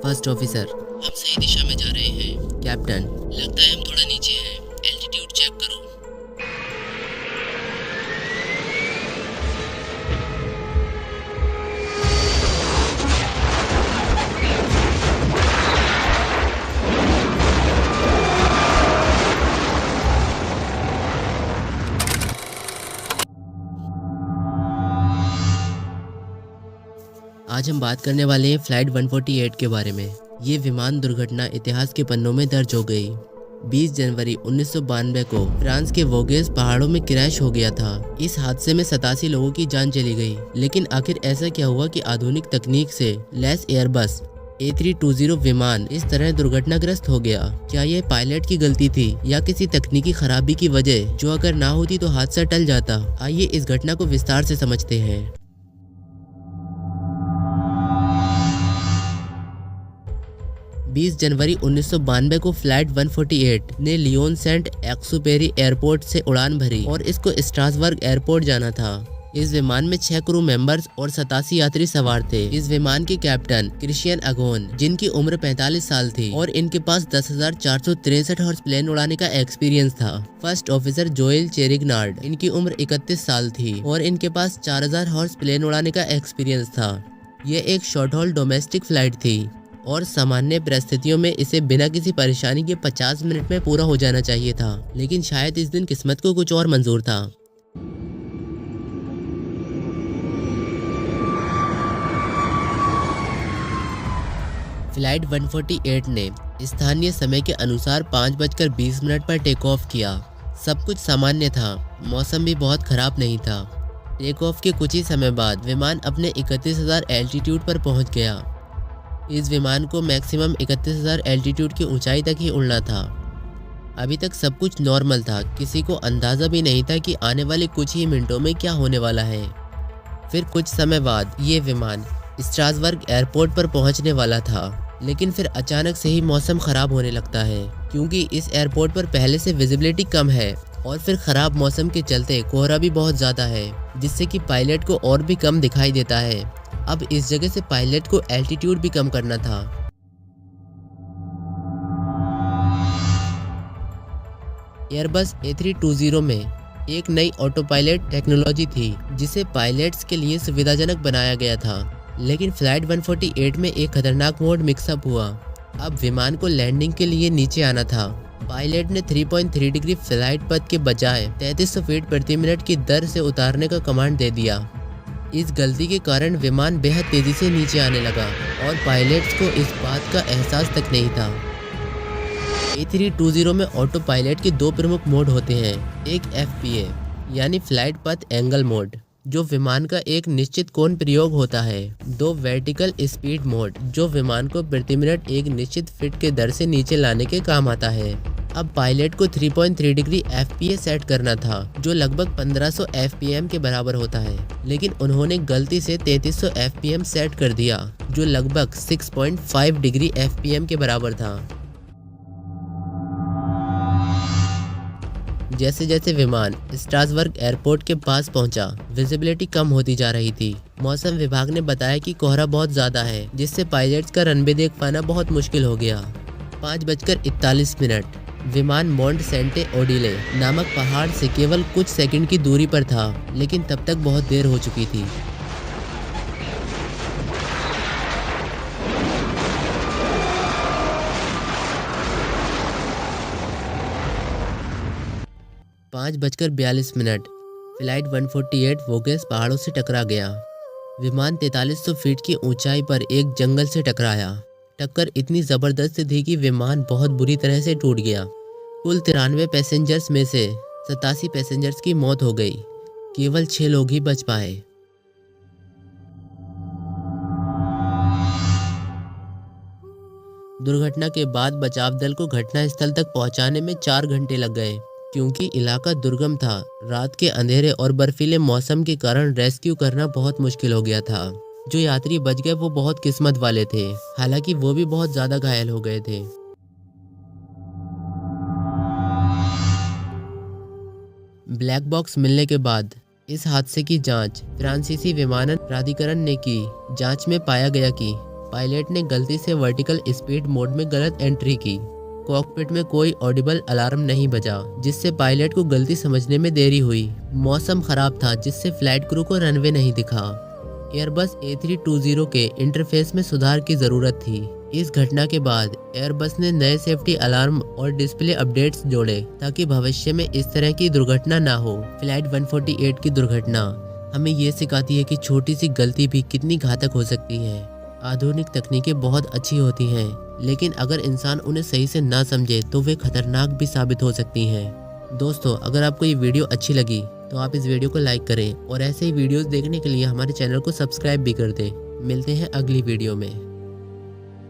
First officer. हम सही दिशा में जा रहे हैं। कैप्टन। लगता है हम थोड़ा नीचे हैं। एल्टीट्यूड चेक करो। आज हम बात करने वाले हैं फ्लाइट 148 के बारे में। ये विमान दुर्घटना इतिहास के पन्नों में दर्ज हो गई। 20 जनवरी 1992 को फ्रांस के वोगेस पहाड़ों में क्रैश हो गया था। इस हादसे में 87 लोगों की जान चली गई। लेकिन आखिर ऐसा क्या हुआ कि आधुनिक तकनीक से लैस एयरबस A320 विमान इस तरह दुर्घटनाग्रस्त हो गया? क्या ये पायलट की गलती थी या किसी तकनीकी खराबी की वजह जो अगर ना होती तो हादसा टल जाता? आइए इस घटना को विस्तार से समझते हैं। 20 जनवरी 1992 को फ्लाइट 148 ने लियोन सेंट एक्सुपेरी एयरपोर्ट से उड़ान भरी और इसको स्ट्रासबर्ग एयरपोर्ट जाना था। इस विमान में 6 क्रू मेंबर्स और 87 यात्री सवार थे। इस विमान के कैप्टन क्रिश्चियन अगोन, जिनकी उम्र 45 साल थी और इनके पास 10,463 हॉर्स प्लेन उड़ाने का एक्सपीरियंस था। फर्स्ट ऑफिसर जोएल चेरिगनार्ड, इनकी उम्र 31 साल थी और इनके पास 4,000 हॉर्स प्लेन उड़ाने का एक्सपीरियंस था। यह एक शॉर्ट हॉल डोमेस्टिक फ्लाइट थी और सामान्य परिस्थितियों में इसे बिना किसी परेशानी के 50 मिनट में पूरा हो जाना चाहिए था। लेकिन शायद इस दिन किस्मत को कुछ और मंजूर था। फ्लाइट 148 ने स्थानीय समय के अनुसार 5:20 पर टेक ऑफ किया। सब कुछ सामान्य था, मौसम भी बहुत खराब नहीं था। टेक ऑफ के कुछ ही समय बाद विमान अपने 31,000 एल्टीट्यूड पर पहुंच गया। इस विमान को मैक्सिमम 31,000 एल्टीट्यूड की ऊंचाई तक ही उड़ना था। अभी तक सब कुछ नॉर्मल था, किसी को अंदाज़ा भी नहीं था कि आने वाले कुछ ही मिनटों में क्या होने वाला है। फिर कुछ समय बाद ये विमान स्ट्रासबर्ग एयरपोर्ट पर पहुंचने वाला था। लेकिन फिर अचानक से ही मौसम ख़राब होने लगता है, क्योंकि इस एयरपोर्ट पर पहले से विजिबिलिटी कम है और फिर ख़राब मौसम के चलते कोहरा भी बहुत ज़्यादा है, जिससे कि पायलट को और भी कम दिखाई देता है। अब इस जगह से पायलट को एल्टीट्यूड भी कम करना था। एयरबस A320 में एक नई ऑटो पायलट टेक्नोलॉजी थी, जिसे पायलट्स के लिए सुविधाजनक बनाया गया था। लेकिन फ्लाइट 148 में एक खतरनाक मोड मिक्सअप हुआ। अब विमान को लैंडिंग के लिए नीचे आना था। पायलट ने 3.3 डिग्री फ्लाइट पथ के बजाय 3300 फीट प्रति मिनट की दर से उतारने का कमांड दे दिया। इस गलती के कारण विमान बेहद तेजी से नीचे आने लगा और पायलट्स को इस बात का एहसास तक नहीं था। A320 में ऑटो पायलट के 2 प्रमुख मोड होते हैं। एक FPA यानी फ्लाइट पथ एंगल मोड, जो विमान का एक निश्चित कोण प्रयोग होता है। 2 वर्टिकल स्पीड मोड, जो विमान को प्रति मिनट एक निश्चित फीट के दर से नीचे लाने के काम आता है। अब पायलट को 3.3 डिग्री FPA सेट करना था, जो लगभग 1500 FPM के बराबर होता है। लेकिन उन्होंने गलती से 3300 FPM सेट कर दिया, जो लगभग 6.5 डिग्री FPM के बराबर था। जैसे जैसे विमान स्ट्रासबर्ग एयरपोर्ट के पास पहुंचा, विजिबिलिटी कम होती जा रही थी। मौसम विभाग ने बताया कि कोहरा बहुत ज़्यादा है, जिससे पायलट्स का रनवे देख पाना बहुत मुश्किल हो गया। 5:41 विमान मोंट सेंटे ओडिले नामक पहाड़ से केवल कुछ सेकंड की दूरी पर था, लेकिन तब तक बहुत देर हो चुकी थी। पाँच 5:42 फ्लाइट 148 वोगेस पहाड़ों से टकरा गया। विमान 4300 फीट की ऊंचाई पर एक जंगल से टकराया। टक्कर इतनी ज़बरदस्त थी कि विमान बहुत बुरी तरह से टूट गया। कुल 93 पैसेंजर्स में से 87 पैसेंजर्स की मौत हो गई। केवल 6 लोग ही बच पाए। दुर्घटना के बाद बचाव दल को घटनास्थल तक पहुंचाने में 4 घंटे लग गए, क्योंकि इलाका दुर्गम था। रात के अंधेरे और बर्फीले मौसम के कारण रेस्क्यू करना बहुत मुश्किल हो गया था। जो यात्री बच गए वो बहुत किस्मत वाले थे, हालांकि वो भी बहुत ज़्यादा घायल हो गए थे। ब्लैक बॉक्स मिलने के बाद इस हादसे की जांच फ्रांसीसी विमानन प्राधिकरण ने की। जांच में पाया गया कि पायलट ने गलती से वर्टिकल स्पीड मोड में गलत एंट्री की। कॉकपिट में कोई ऑडिबल अलार्म नहीं बजा, जिससे पायलट को गलती समझने में देरी हुई। मौसम खराब था, जिससे फ्लाइट क्रू को रनवे नहीं दिखा। एयरबस A320 के इंटरफेस में सुधार की ज़रूरत थी। इस घटना के बाद एयरबस ने नए सेफ्टी अलार्म और डिस्प्ले अपडेट्स जोड़े ताकि भविष्य में इस तरह की दुर्घटना ना हो। फ्लाइट 148 की दुर्घटना हमें ये सिखाती है कि छोटी सी गलती भी कितनी घातक हो सकती है। आधुनिक तकनीकें बहुत अच्छी होती हैं, लेकिन अगर इंसान उन्हें सही से ना समझे तो वे खतरनाक भी साबित हो सकती हैं। दोस्तों, अगर आपको ये वीडियो अच्छी लगी तो आप इस वीडियो को लाइक करें और ऐसे ही वीडियोस देखने के लिए हमारे चैनल को सब्सक्राइब भी कर दें। मिलते हैं अगली वीडियो में।